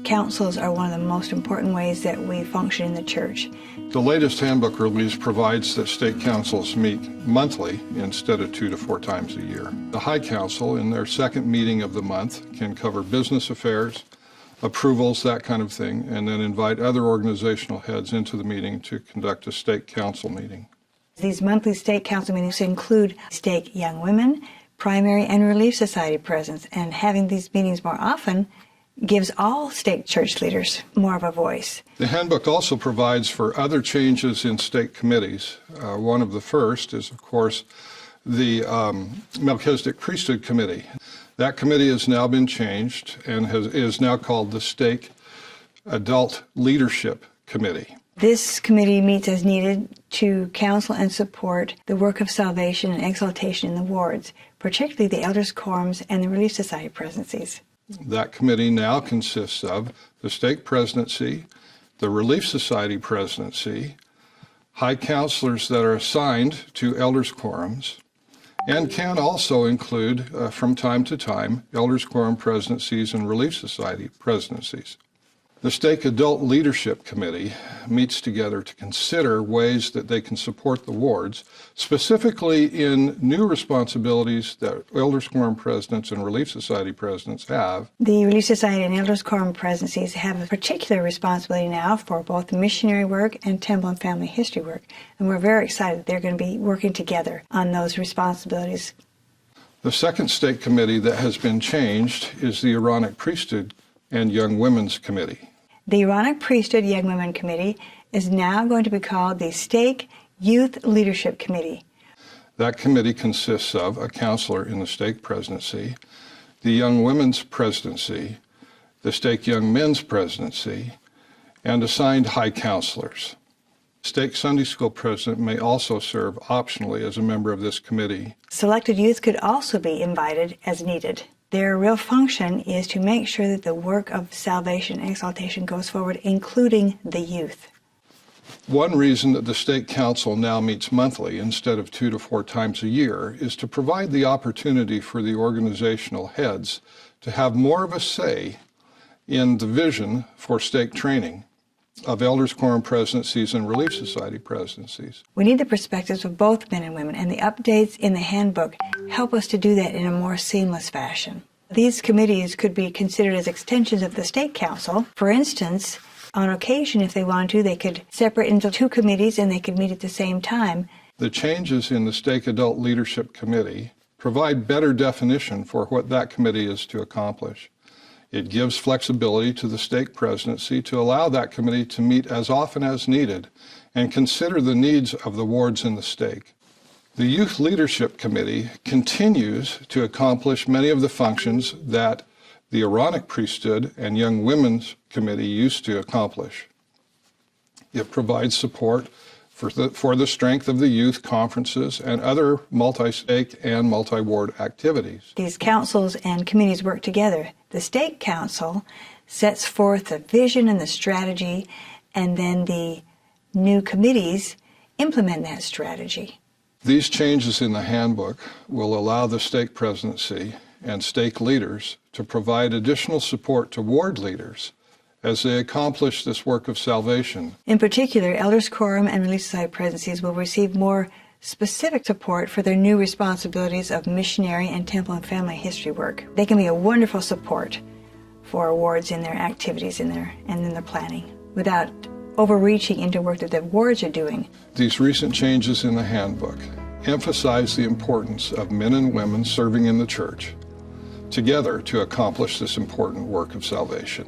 Councils are one of the most important ways that we function in the church. The latest handbook release provides that stake councils meet monthly instead of 2 to 4 times a year. The High Council, in their second meeting of the month, can cover business affairs, approvals, that kind of thing, and then invite other organizational heads into the meeting to conduct a stake council meeting. These monthly stake council meetings include stake young women, primary and relief society presence, and having these meetings more often gives all stake church leaders more of a voice. The handbook also provides for other changes in stake committees. One of the first is, of course, the Melchizedek Priesthood Committee. That committee has now been changed and is now called the Stake Adult Leadership Committee. This committee meets as needed to counsel and support the work of salvation and exaltation in the wards, particularly the elders' quorums and the Relief Society presidencies. That committee now consists of the stake presidency, the Relief Society presidency, high counselors that are assigned to elders' quorums, and can also include, from time to time, elders' quorum presidencies and Relief Society presidencies. The Stake Adult Leadership Committee meets together to consider ways that they can support the wards, specifically in new responsibilities that Elders Quorum presidents and Relief Society presidents have. The Relief Society and Elders Quorum presidencies have a particular responsibility now for both missionary work and temple and family history work, and we're very excited that they're going to be working together on those responsibilities. The second stake committee that has been changed is the Aaronic Priesthood and Young Women's Committee. The Aaronic Priesthood Young Women Committee is now going to be called the Stake Youth Leadership Committee. That committee consists of a counselor in the stake presidency, the Young Women's Presidency, the Stake Young Men's Presidency, and assigned high counselors. Stake Sunday School President may also serve optionally as a member of this committee. Selected youth could also be invited as needed. Their real function is to make sure that the work of salvation and exaltation goes forward, including the youth. One reason that the Stake Council now meets monthly instead of 2 to 4 times a year is to provide the opportunity for the organizational heads to have more of a say in the vision for stake training of Elders Quorum presidencies and Relief Society presidencies. We need the perspectives of both men and women, and the updates in the handbook help us to do that in a more seamless fashion. These committees could be considered as extensions of the Stake Council. For instance, on occasion, if they wanted to, they could separate into 2 committees and they could meet at the same time. The changes in the Stake Adult Leadership Committee provide better definition for what that committee is to accomplish. It gives flexibility to the stake presidency to allow that committee to meet as often as needed and consider the needs of the wards in the stake. The Youth Leadership Committee continues to accomplish many of the functions that the Aaronic Priesthood and Young Women's Committee used to accomplish. It provides support for the strength of the youth conferences and other multi-stake and multi-ward activities. These councils and committees work together. The Stake Council sets forth the vision and the strategy, and then the new committees implement that strategy. These changes in the handbook will allow the stake presidency and stake leaders to provide additional support to ward leaders as they accomplish this work of salvation. In particular, Elders Quorum and Relief Society presidencies will receive more specific support for their new responsibilities of missionary and temple and family history work. They can be a wonderful support for wards in their activities and in their planning without overreaching into work that the wards are doing. These recent changes in the handbook emphasize the importance of men and women serving in the church together to accomplish this important work of salvation.